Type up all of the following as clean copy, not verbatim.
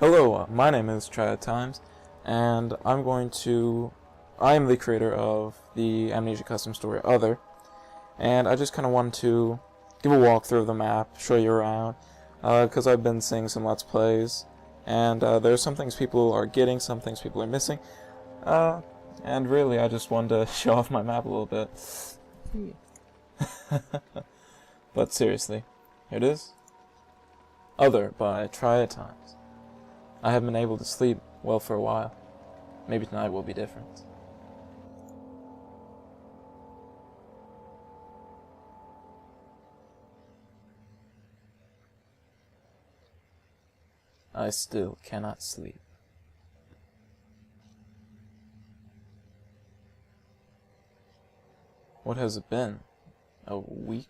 Hello, my name is TriadTimes, and I am the creator of the Amnesia custom story Other, and I just kind of wanted to give a walkthrough of the map, show you around, because I've been seeing some Let's Plays, and there's some things people are getting, some things people are missing, and really I just wanted to show off my map a little bit. But seriously, here it is. Other by TriadTimes. I haven't been able to sleep well for a while. Maybe tonight will be different. I still cannot sleep. What has it been? A week?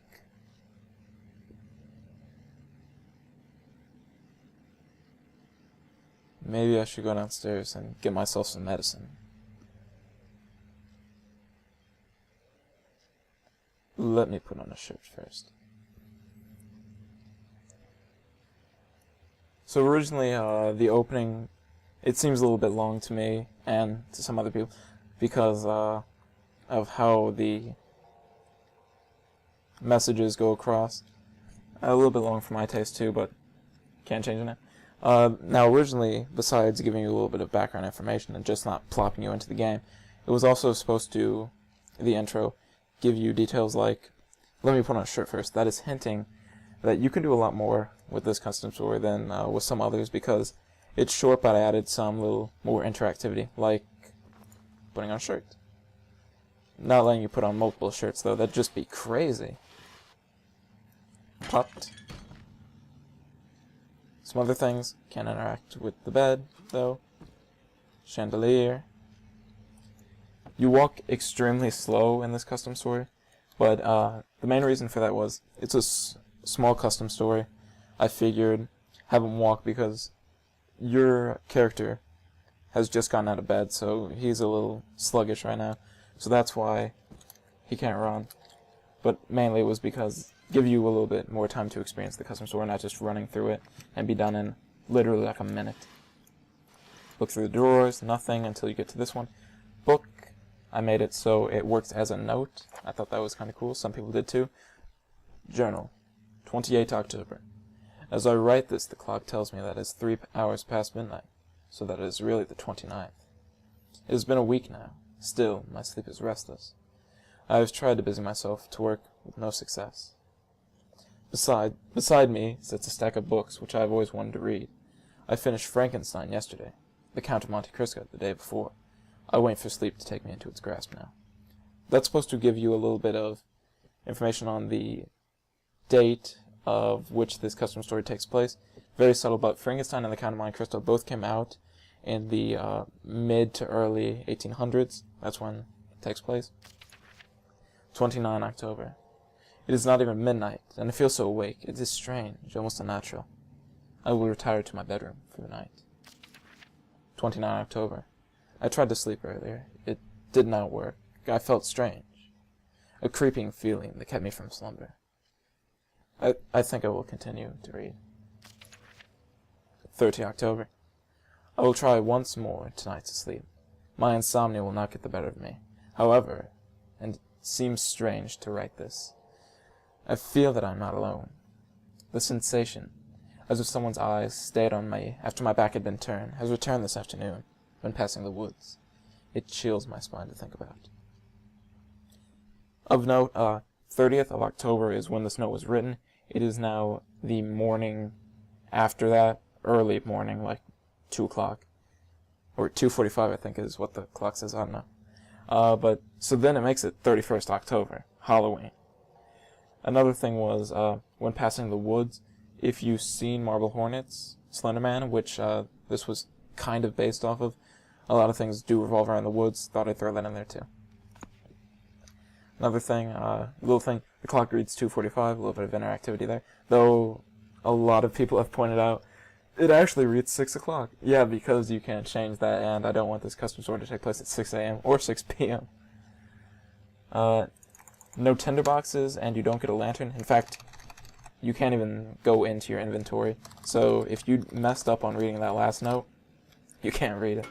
Maybe I should go downstairs and get myself some medicine. Let me put on a shirt first. So originally, the opening, it seems a little bit long to me and to some other people because of how the messages go across. A little bit long for my taste too, but can't change it now. Now originally, besides giving you a little bit of background information and just not plopping you into the game, it was also supposed to, the intro, give you details like, let me put on a shirt first, that is hinting that you can do a lot more with this custom story than with some others because it's short, but I added some little more interactivity, like putting on a shirt. Not letting you put on multiple shirts though, that'd just be crazy. Popped. Some other things can interact with the bed, though. Chandelier. You walk extremely slow in this custom story, but the main reason for that was it's a small custom story. I figured have him walk because your character has just gotten out of bed, so he's a little sluggish right now. So that's why he can't run. But mainly it was because give you a little bit more time to experience the custom story, not just running through it and be done in literally like a minute. Look through the drawers, nothing until you get to this one. Book, I made it so it works as a note. I thought that was kind of cool. Some people did too. Journal, 28 October. As I write this, the clock tells me that it's 3 hours past midnight, so that it is really the 29th. It has been a week now. Still, my sleep is restless. I have tried to busy myself to work with no success. Beside me sits a stack of books which I have always wanted to read. I finished Frankenstein yesterday, The Count of Monte Cristo the day before. I wait for sleep to take me into its grasp now. That's supposed to give you a little bit of information on the date of which this custom story takes place. Very subtle, but Frankenstein and The Count of Monte Cristo both came out in the mid to early 1800s. That's when it takes place. 29 October. It is not even midnight, and I feel so awake. It is strange, almost unnatural. I will retire to my bedroom for the night. 29 October. I tried to sleep earlier. It did not work. I felt strange. A creeping feeling that kept me from slumber. I think I will continue to read. 30 October. I will try once more tonight to sleep. My insomnia will not get the better of me. However, and it seems strange to write this, I feel that I am not alone. The sensation, as if someone's eyes stayed on me after my back had been turned, has returned this afternoon when passing the woods. It chills my spine to think about. Of note, 30th of October is when this note was written. It is now the morning after that, early morning, like 2 o'clock. Or 2:45 I think is what the clock says, I don't know. But so then it makes it 31st October, Halloween. Another thing was, when passing the woods, if you've seen Marble Hornets, Slender Man, which this was kind of based off of, a lot of things do revolve around the woods. Thought I'd throw that in there too. Another thing, little thing, the clock reads 2:45, a little bit of interactivity there. Though a lot of people have pointed out, it actually reads 6 o'clock. Yeah, because you can't change that, and I don't want this custom story to take place at 6 a.m. or 6 p.m. No tinderboxes, and you don't get a lantern. In fact, you can't even go into your inventory. So if you messed up on reading that last note, you can't read it.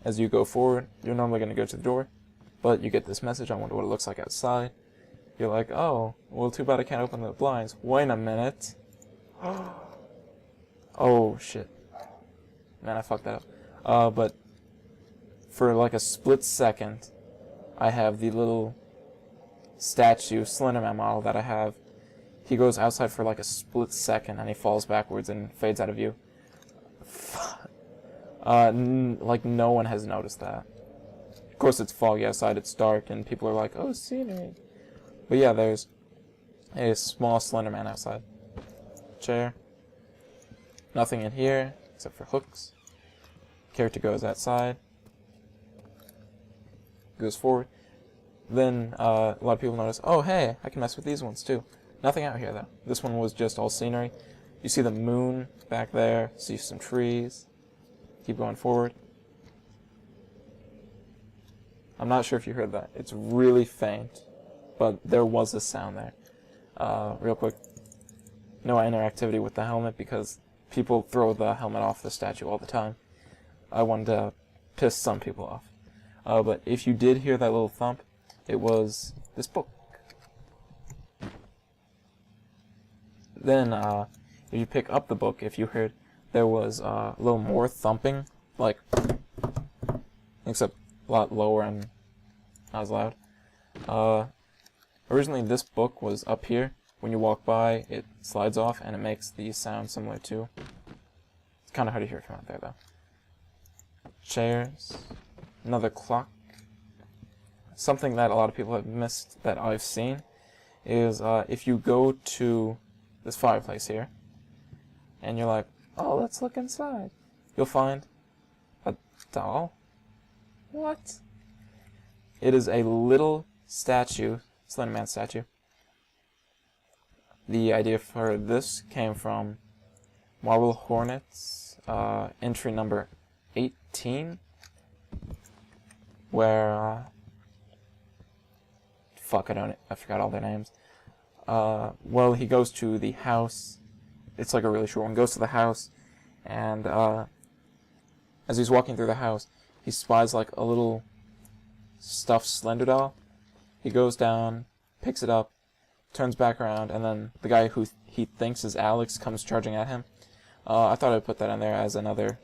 As you go forward, you're normally going to go to the door, but you get this message. I wonder what it looks like outside. You're like, oh, well, too bad I can't open the blinds. Wait a minute. Oh, shit. Man, I fucked that up. But for like a split second, I have the little statue, Slenderman model that I have. He goes outside for like a split second, and he falls backwards and fades out of view. Like, no one has noticed that. Of course, it's foggy outside, it's dark, and people are like, oh, scenery. But yeah, there's a small Slenderman outside. Chair. Nothing in here, except for hooks. Character goes outside. Goes forward. Then, a lot of people notice, oh, hey, I can mess with these ones, too. Nothing out here, though. This one was just all scenery. You see the moon back there, see some trees. Keep going forward. I'm not sure if you heard that. It's really faint, but there was a sound there. Real quick, no interactivity with the helmet because people throw the helmet off the statue all the time. I wanted to piss some people off. But if you did hear that little thump, it was this book. Then, if you pick up the book, if you heard, there was a little more thumping, like, except a lot lower and not as loud. Originally, this book was up here. When you walk by, it slides off, and it makes the sound similar to. It's kind of hard to hear from out there, though. Chairs. Another clock. Something that a lot of people have missed that I've seen is if you go to this fireplace here, and you're like, oh, let's look inside, you'll find a doll. What? It is a little statue, Slenderman statue. The idea for this came from Marble Hornets, entry number 18, where, I forgot all their names. Well, he goes to the house. It's like a really short one. Goes to the house, and as he's walking through the house, he spies like a little stuffed Slender doll. He goes down, picks it up, turns back around, and then the guy who he thinks is Alex comes charging at him. I thought I'd put that in there as another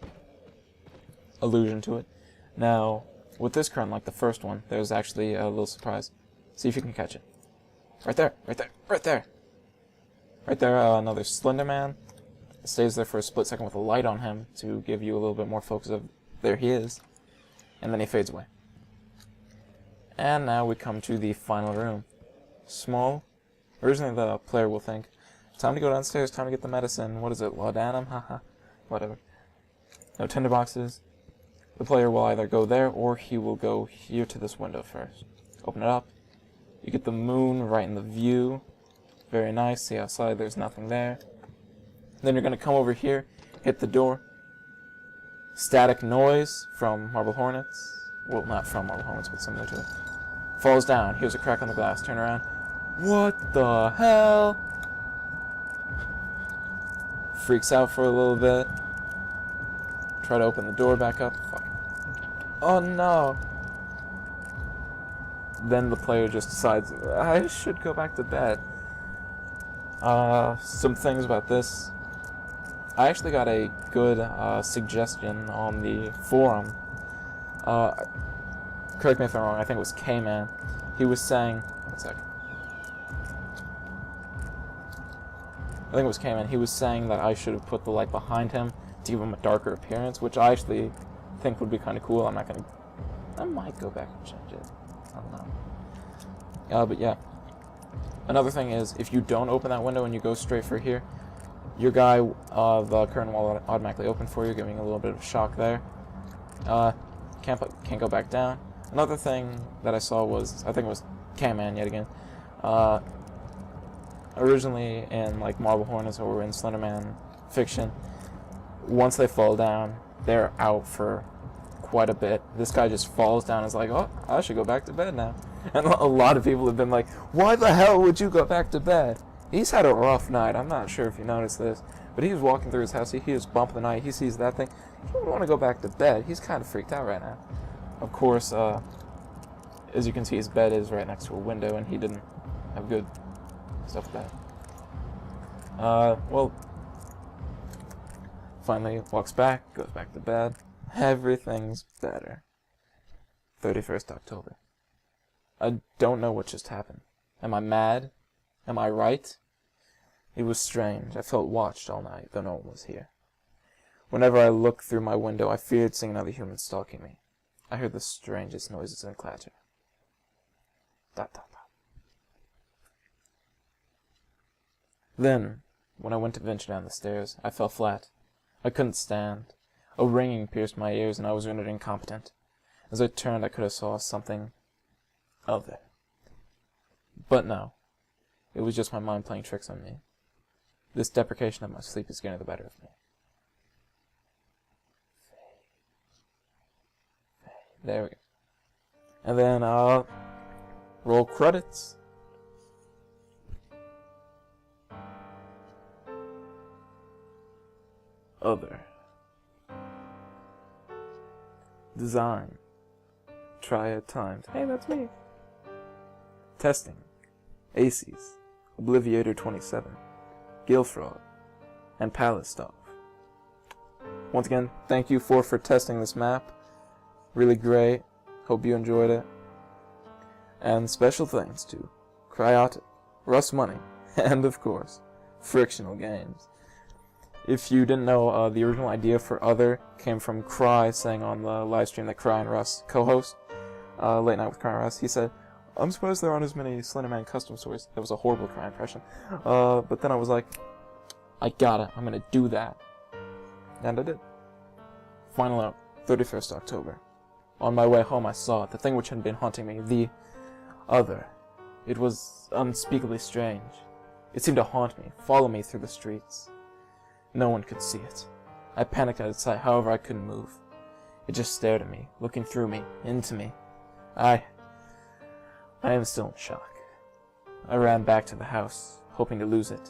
allusion to it. Now, with this current, like the first one, there's actually a little surprise. See if you can catch it. Right there, right there, right there. Right there, another Slenderman. It stays there for a split second with a light on him to give you a little bit more focus of there he is. And then he fades away. And now we come to the final room. Small. Originally the player will think, time to go downstairs, time to get the medicine. What is it, laudanum? Haha. Whatever. No tinderboxes. The player will either go there or he will go here to this window first. Open it up. You get the moon right in the view. Very nice. See outside, there's nothing there. Then you're going to come over here, hit the door. Static noise from Marble Hornets. Well, not from Marble Hornets, but similar to it. Falls down. Here's a crack on the glass. Turn around. What the hell? Freaks out for a little bit. Try to open the door back up. Fuck. Oh no. Then the player just decides, I should go back to bed. Some things about this. I actually got a good suggestion on the forum. Correct me if I'm wrong, I think it was K-Man. He was saying, one sec. I think it was K-Man. He was saying that I should have put the light behind him to give him a darker appearance, which I actually think would be kind of cool. I might go back and change it. I don't know. But yeah. Another thing is, if you don't open that window and you go straight for here, your guy, the curtain will automatically open for you, giving a little bit of shock there. Can't go back down. Another thing that I saw was, I think it was K-Man yet again. Originally in like Marble Hornets or in Slenderman fiction, once they fall down, they're out for quite a bit. This guy just falls down and is like, oh, I should go back to bed now. And a lot of people have been like, why the hell would you go back to bed? He's had a rough night. I'm not sure if you noticed this, but he was walking through his house. He hears bump in the night. He sees that thing. He would want to go back to bed. He's kind of freaked out right now. Of course, as you can see, his bed is right next to a window, and he didn't have good stuff with that. Well, finally walks back, goes back to bed. Everything's better. 31st October. I don't know what just happened. Am I mad? Am I right? It was strange. I felt watched all night, though no one was here. Whenever I looked through my window, I feared seeing another human stalking me. I heard the strangest noises and clatter. Dot, dot, dot. Then, when I went to venture down the stairs, I fell flat. I couldn't stand. A ringing pierced my ears, and I was rendered incompetent. As I turned, I could have saw something other. But no. It was just my mind playing tricks on me. This deprecation of my sleep is getting the better of me. There we go. And then, roll credits. Other. Design. TriadTimes. Hey, that's me. Testing. Aces. Obliviator 27. Gilfraud. And Palestov. Once again, thank you for testing this map. Really great. Hope you enjoyed it. And special thanks to Cryotic, Rust Money, and of course, Frictional Games. If you didn't know, the original idea for Other came from Cry saying on the live stream that Cry and Russ co-host, Late Night with Cry and Russ, he said, I'm surprised there aren't as many Slenderman custom stories. That was a horrible Cry impression. But then I was like, I got it. I'm gonna do that. And I did. Final note, 31st October. On my way home I saw it, the thing which had been haunting me, the Other. It was unspeakably strange. It seemed to haunt me, follow me through the streets. No one could see it. I panicked at its sight, however I couldn't move. It just stared at me, looking through me, into me. I am still in shock. I ran back to the house, hoping to lose it.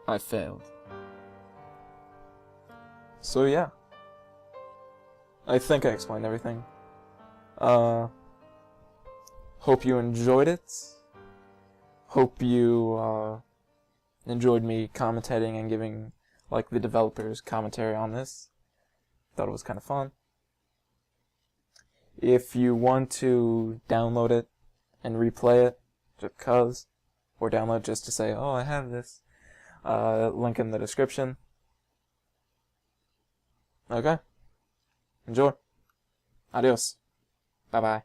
I failed. So yeah. I think I explained everything. Hope you enjoyed it. Hope you enjoyed me commentating and giving like the developers commentary on this. Thought it was kind of fun. If you want to download it and replay it just cause, or download just to say, oh, I have this, link in the description. Okay. Enjoy. Adios. Bye-bye.